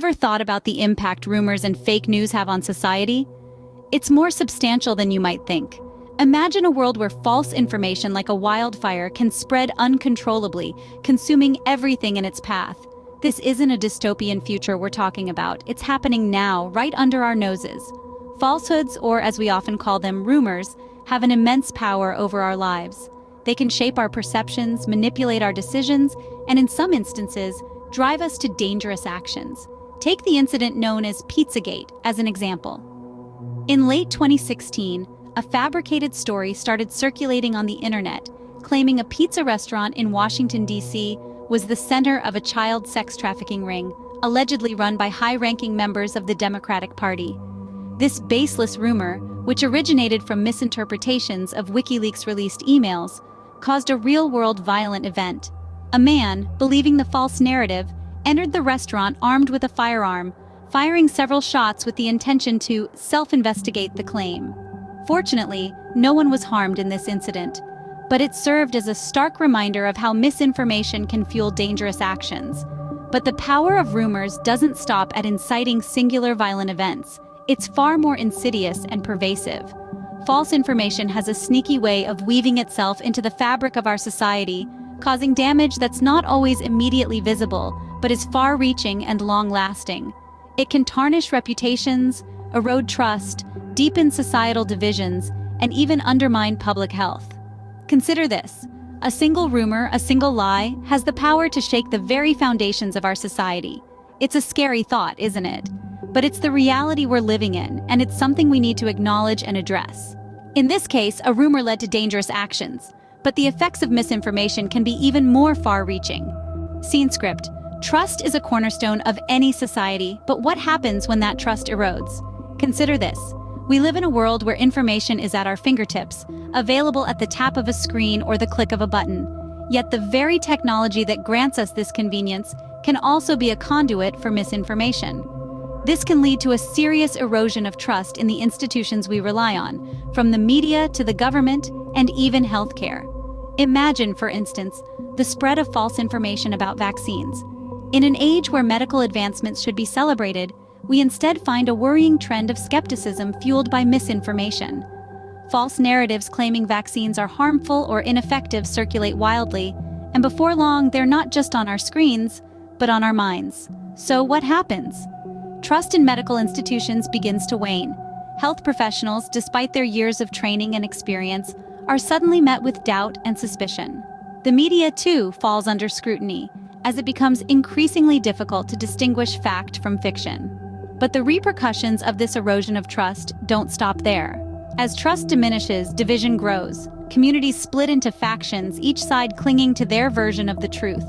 ever thought about the impact rumors and fake news have on society? It's more substantial than you might think. Imagine a world where false information like a wildfire can spread uncontrollably, consuming everything in its path. This isn't a dystopian future we're talking about. It's happening now, right under our noses. Falsehoods, or as we often call them, rumors, have an immense power over our lives. They can shape our perceptions, manipulate our decisions, and in some instances, drive us to dangerous actions. Take the incident known as Pizzagate as an example. In late 2016, a fabricated story started circulating on the internet, claiming a pizza restaurant in Washington, D.C. was the center of a child sex trafficking ring, allegedly run by high-ranking members of the Democratic Party. This baseless rumor, which originated from misinterpretations of WikiLeaks released emails, caused a real-world violent event. A man, believing the false narrative, entered the restaurant armed with a firearm, firing several shots with the intention to self-investigate the claim. Fortunately, no one was harmed in this incident, but it served as a stark reminder of how misinformation can fuel dangerous actions. But the power of rumors doesn't stop at inciting singular violent events. It's far more insidious and pervasive. False information has a sneaky way of weaving itself into the fabric of our society, causing damage that's not always immediately visible, but is far-reaching and long-lasting. It can tarnish reputations, erode trust, deepen societal divisions, and even undermine public health. Consider this. A single rumor, a single lie, has the power to shake the very foundations of our society. It's a scary thought, isn't it? But it's the reality we're living in, and it's something we need to acknowledge and address. In this case, a rumor led to dangerous actions, but the effects of misinformation can be even more far-reaching. Scene script. Trust is a cornerstone of any society, but what happens when that trust erodes? Consider this. We live in a world where information is at our fingertips, available at the tap of a screen or the click of a button. Yet the very technology that grants us this convenience can also be a conduit for misinformation. This can lead to a serious erosion of trust in the institutions we rely on, from the media to the government and even healthcare. Imagine, for instance, the spread of false information about vaccines. In an age where medical advancements should be celebrated, we instead find a worrying trend of skepticism fueled by misinformation. False narratives claiming vaccines are harmful or ineffective circulate wildly, and before long, they're not just on our screens, but on our minds. So what happens? Trust in medical institutions begins to wane. Health professionals, despite their years of training and experience, are suddenly met with doubt and suspicion. The media, too, falls under scrutiny, as it becomes increasingly difficult to distinguish fact from fiction. But the repercussions of this erosion of trust don't stop there. As trust diminishes, division grows. Communities split into factions, each side clinging to their version of the truth.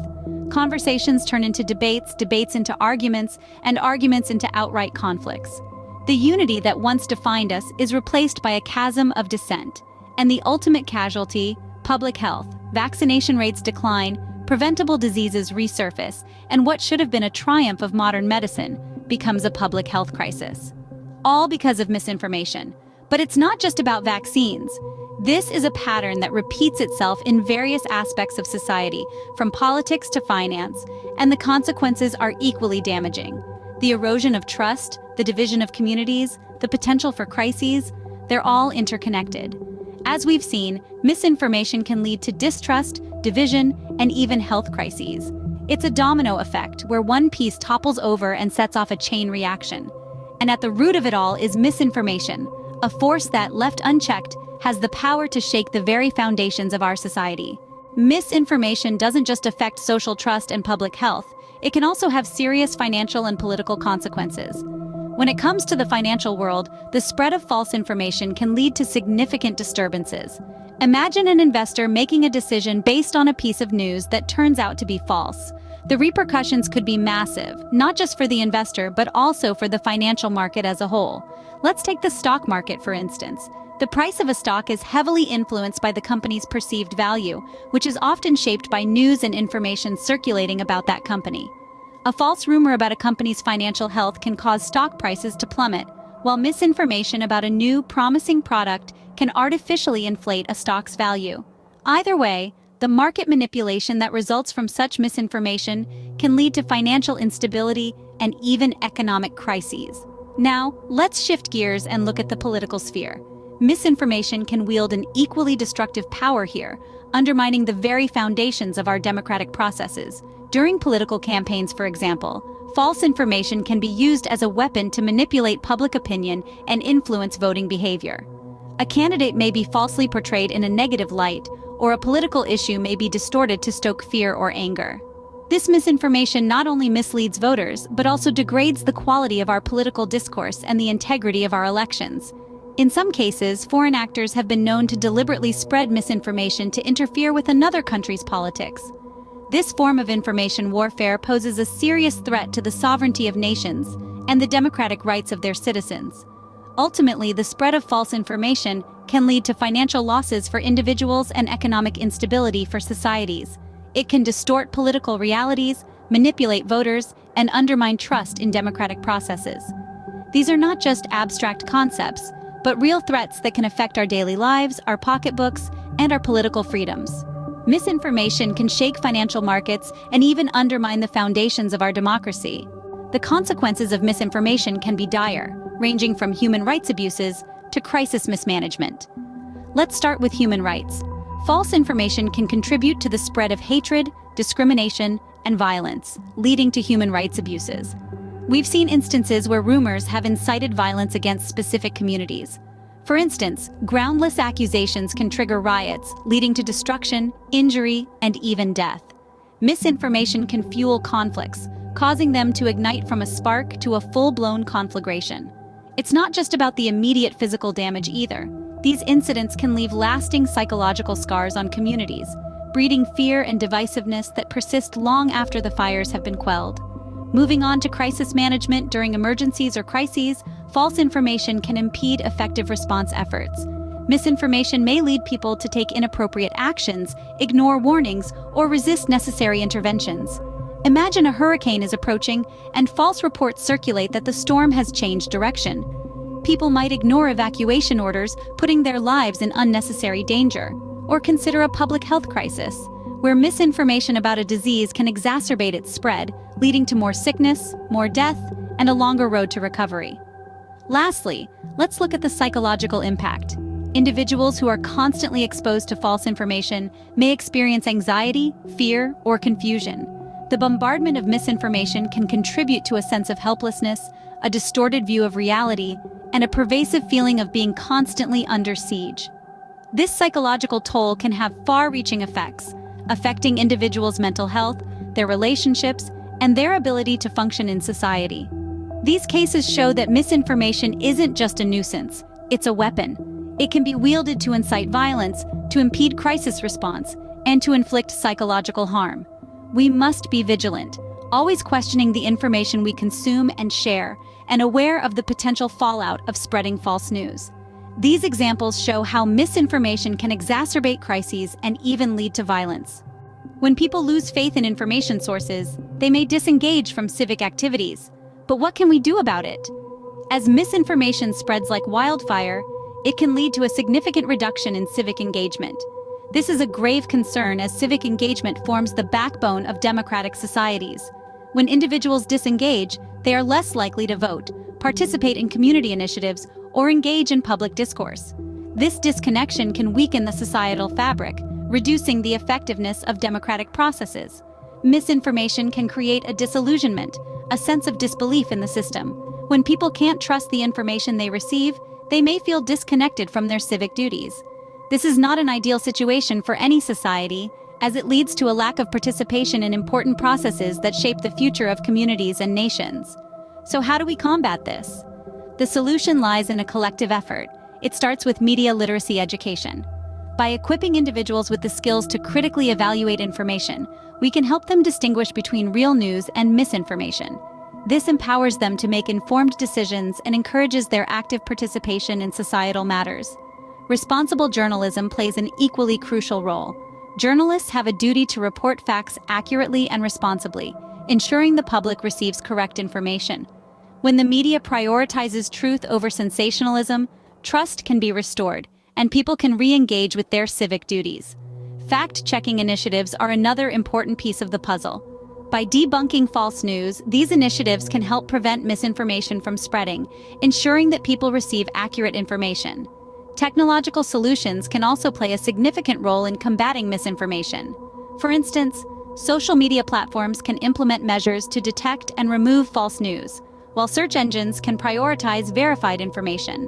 Conversations turn into debates, debates into arguments, and arguments into outright conflicts. The unity that once defined us is replaced by a chasm of dissent. And the ultimate casualty, public health. Vaccination rates decline, preventable diseases resurface, and what should have been a triumph of modern medicine becomes a public health crisis. All because of misinformation. But it's not just about vaccines. This is a pattern that repeats itself in various aspects of society, from politics to finance, and the consequences are equally damaging. The erosion of trust, the division of communities, the potential for crises, they're all interconnected. As we've seen, misinformation can lead to distrust, division, and even health crises. It's a domino effect where one piece topples over and sets off a chain reaction. And at the root of it all is misinformation, a force that, left unchecked, has the power to shake the very foundations of our society. Misinformation doesn't just affect social trust and public health, it can also have serious financial and political consequences. When it comes to the financial world, the spread of false information can lead to significant disturbances. Imagine an investor making a decision based on a piece of news that turns out to be false. The repercussions could be massive, not just for the investor, but also for the financial market as a whole. Let's take the stock market, for instance. The price of a stock is heavily influenced by the company's perceived value, which is often shaped by news and information circulating about that company. A false rumor about a company's financial health can cause stock prices to plummet, while misinformation about a new, promising product can artificially inflate a stock's value. Either way, the market manipulation that results from such misinformation can lead to financial instability and even economic crises. Now, let's shift gears and look at the political sphere. Misinformation can wield an equally destructive power here, undermining the very foundations of our democratic processes. During political campaigns, for example, false information can be used as a weapon to manipulate public opinion and influence voting behavior. A candidate may be falsely portrayed in a negative light, or a political issue may be distorted to stoke fear or anger. This misinformation not only misleads voters, but also degrades the quality of our political discourse and the integrity of our elections. In some cases, foreign actors have been known to deliberately spread misinformation to interfere with another country's politics. This form of information warfare poses a serious threat to the sovereignty of nations and the democratic rights of their citizens. Ultimately, the spread of false information can lead to financial losses for individuals and economic instability for societies. It can distort political realities, manipulate voters, and undermine trust in democratic processes. These are not just abstract concepts, but real threats that can affect our daily lives, our pocketbooks, and our political freedoms. Misinformation can shake financial markets and even undermine the foundations of our democracy. The consequences of misinformation can be dire, ranging from human rights abuses to crisis mismanagement. Let's start with human rights. False information can contribute to the spread of hatred, discrimination, and violence, leading to human rights abuses. We've seen instances where rumors have incited violence against specific communities. For instance, groundless accusations can trigger riots, leading to destruction, injury, and even death. Misinformation can fuel conflicts, causing them to ignite from a spark to a full-blown conflagration. It's not just about the immediate physical damage either. These incidents can leave lasting psychological scars on communities, breeding fear and divisiveness that persist long after the fires have been quelled. Moving on to crisis management during emergencies or crises, false information can impede effective response efforts. Misinformation may lead people to take inappropriate actions, ignore warnings, or resist necessary interventions. Imagine a hurricane is approaching and false reports circulate that the storm has changed direction. People might ignore evacuation orders, putting their lives in unnecessary danger, or consider a public health crisis, where misinformation about a disease can exacerbate its spread, leading to more sickness, more death, and a longer road to recovery. Lastly, let's look at the psychological impact. Individuals who are constantly exposed to false information may experience anxiety, fear, or confusion. The bombardment of misinformation can contribute to a sense of helplessness, a distorted view of reality, and a pervasive feeling of being constantly under siege. This psychological toll can have far-reaching effects, affecting individuals' mental health, their relationships, and their ability to function in society. These cases show that misinformation isn't just a nuisance, it's a weapon. It can be wielded to incite violence, to impede crisis response, and to inflict psychological harm. We must be vigilant, always questioning the information we consume and share, and aware of the potential fallout of spreading false news. These examples show how misinformation can exacerbate crises and even lead to violence. When people lose faith in information sources, they may disengage from civic activities. But what can we do about it? As misinformation spreads like wildfire, it can lead to a significant reduction in civic engagement. This is a grave concern as civic engagement forms the backbone of democratic societies. When individuals disengage, they are less likely to vote, participate in community initiatives, or engage in public discourse. This disconnection can weaken the societal fabric, reducing the effectiveness of democratic processes. Misinformation can create a disillusionment, a sense of disbelief in the system. When people can't trust the information they receive, they may feel disconnected from their civic duties. This is not an ideal situation for any society, as it leads to a lack of participation in important processes that shape the future of communities and nations. So how do we combat this? The solution lies in a collective effort. It starts with media literacy education. By equipping individuals with the skills to critically evaluate information, we can help them distinguish between real news and misinformation. This empowers them to make informed decisions and encourages their active participation in societal matters. Responsible journalism plays an equally crucial role. Journalists have a duty to report facts accurately and responsibly, ensuring the public receives correct information. When the media prioritizes truth over sensationalism, trust can be restored, and people can re-engage with their civic duties. Fact-checking initiatives are another important piece of the puzzle. By debunking false news, these initiatives can help prevent misinformation from spreading, ensuring that people receive accurate information. Technological solutions can also play a significant role in combating misinformation. For instance, social media platforms can implement measures to detect and remove false news, while search engines can prioritize verified information.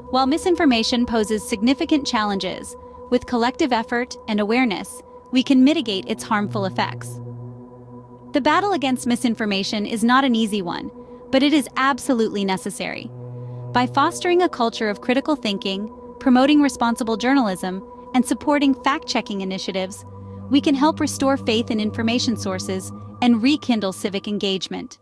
While misinformation poses significant challenges, with collective effort and awareness, we can mitigate its harmful effects. The battle against misinformation is not an easy one, but it is absolutely necessary. By fostering a culture of critical thinking, promoting responsible journalism, and supporting fact-checking initiatives, we can help restore faith in information sources and rekindle civic engagement.